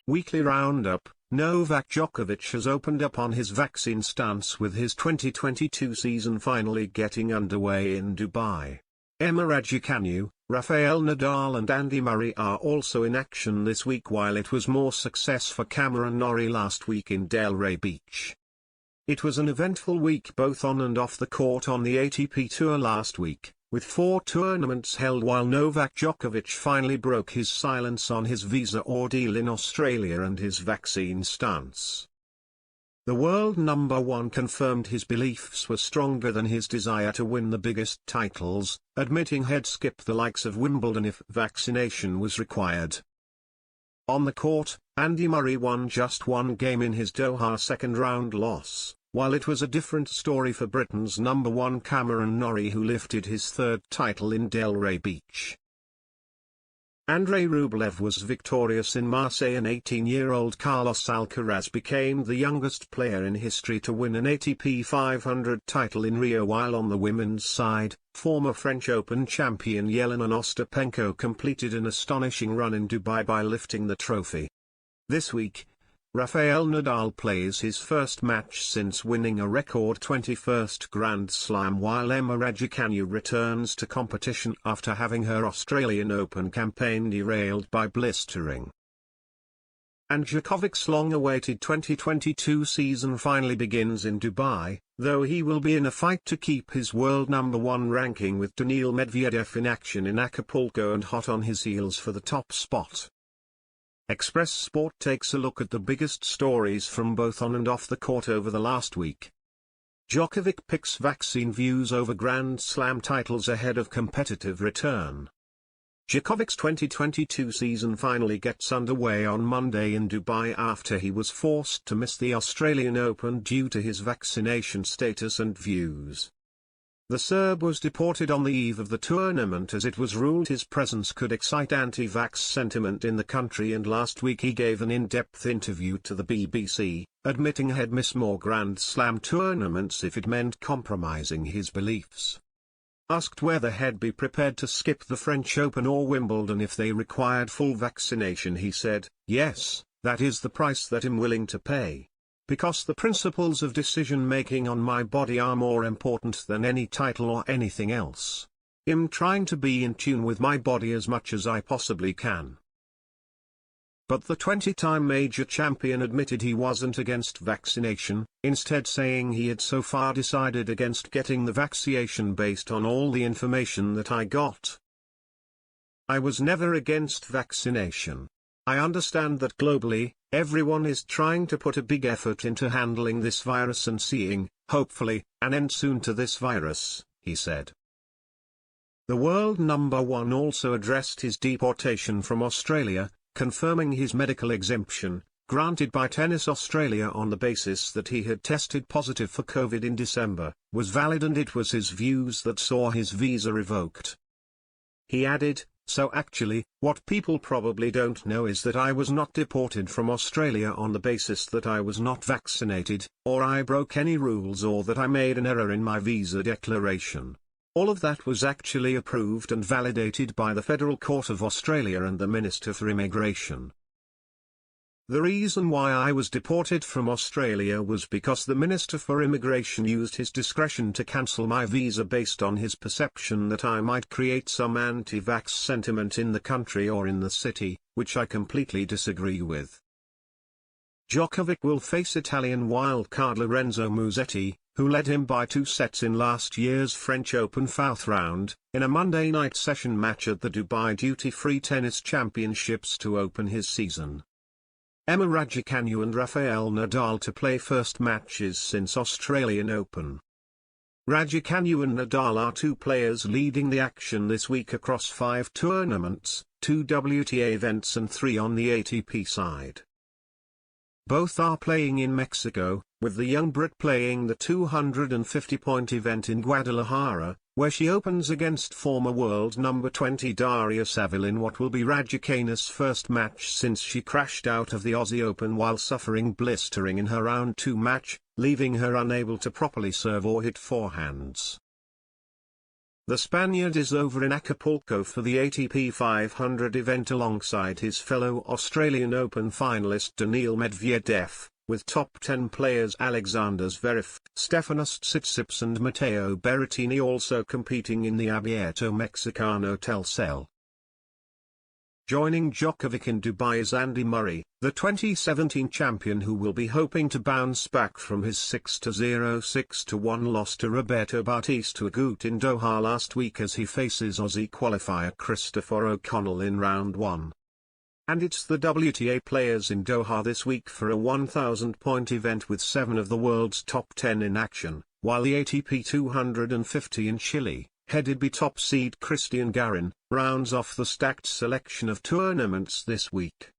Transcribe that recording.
Weekly Roundup. Novak Djokovic has opened up on his vaccine stance with his 2022 season finally getting underway in Dubai. Emma Raducanu, Rafael Nadal and Andy Murray are also in action this week, while it was more success for Cameron Norrie last week in Delray Beach. It was an eventful week both on and off the court on the ATP Tour last week, with 4 tournaments held, while Novak Djokovic finally broke his silence on his visa ordeal in Australia and his vaccine stance. The world number one confirmed his beliefs were stronger than his desire to win the biggest titles, admitting he'd skip the likes of Wimbledon if vaccination was required. On the court, Andy Murray won just one game in his Doha second-round loss, while it was a different story for Britain's number one Cameron Norrie, who lifted his third title in Delray Beach. Andrei Rublev was victorious in Marseille, and 18-year-old Carlos Alcaraz became the youngest player in history to win an ATP 500 title in Rio, while on the women's side, former French Open champion Jelena Ostapenko completed an astonishing run in Dubai by lifting the trophy. This week, Rafael Nadal plays his first match since winning a record 21st Grand Slam, while Emma Raducanu returns to competition after having her Australian Open campaign derailed by blistering. And Djokovic's long-awaited 2022 season finally begins in Dubai, though he will be in a fight to keep his world number one ranking, with Daniil Medvedev in action in Acapulco and hot on his heels for the top spot. Express Sport takes a look at the biggest stories from both on and off the court over the last week. Djokovic picks vaccine views over Grand Slam titles ahead of competitive return. Djokovic's 2022 season finally gets underway on Monday in Dubai after he was forced to miss the Australian Open due to his vaccination status and views. The Serb was deported on the eve of the tournament, as it was ruled his presence could excite anti-vax sentiment in the country, and last week he gave an in-depth interview to the BBC, admitting he'd miss more Grand Slam tournaments if it meant compromising his beliefs. Asked whether he'd be prepared to skip the French Open or Wimbledon if they required full vaccination, he said, "Yes, that is the price that I'm willing to pay. Because the principles of decision-making on my body are more important than any title or anything else. I'm trying to be in tune with my body as much as I possibly can." But the 20-time major champion admitted he wasn't against vaccination, instead saying he had so far decided against getting the vaccination based on all the information that I got. "I was never against vaccination. I understand that globally, everyone is trying to put a big effort into handling this virus and seeing, hopefully, an end soon to this virus," he said. The world number one also addressed his deportation from Australia, confirming his medical exemption, granted by Tennis Australia on the basis that he had tested positive for COVID in December, was valid, and it was his views that saw his visa revoked. He added, "So actually, what people probably don't know is that I was not deported from Australia on the basis that I was not vaccinated, or I broke any rules, or that I made an error in my visa declaration. All of that was actually approved and validated by the Federal Court of Australia and the Minister for Immigration. The reason why I was deported from Australia was because the Minister for Immigration used his discretion to cancel my visa based on his perception that I might create some anti-vax sentiment in the country or in the city, which I completely disagree with." Djokovic will face Italian wildcard Lorenzo Musetti, who led him by 2 sets in last year's French Open fourth round, in a Monday night session match at the Dubai Duty Free Tennis Championships to open his season. Emma Raducanu and Rafael Nadal to play first matches since Australian Open. Raducanu and Nadal are 2 players leading the action this week across 5 tournaments, 2 WTA events and 3 on the ATP side. Both are playing in Mexico, with the young Brit playing the 250-point event in Guadalajara, where she opens against former world number 20 Daria Saville in what will be Raducanu's first match since she crashed out of the Aussie Open while suffering blistering in her round 2 match, leaving her unable to properly serve or hit forehands. The Spaniard is over in Acapulco for the ATP 500 event alongside his fellow Australian Open finalist Daniil Medvedev, with top 10 players Alexander Zverev, Stefanos Tsitsipas and Matteo Berrettini also competing in the Abierto Mexicano Telcel. Joining Djokovic in Dubai is Andy Murray, the 2017 champion, who will be hoping to bounce back from his 6-0 6-1 loss to Roberto Bautista Agut in Doha last week as he faces Aussie qualifier Christopher O'Connell in round 1. And it's the WTA players in Doha this week for a 1,000-point event with 7 of the world's top 10 in action, while the ATP 250 in Chile, headed by top seed Christian Garin, rounds off the stacked selection of tournaments this week.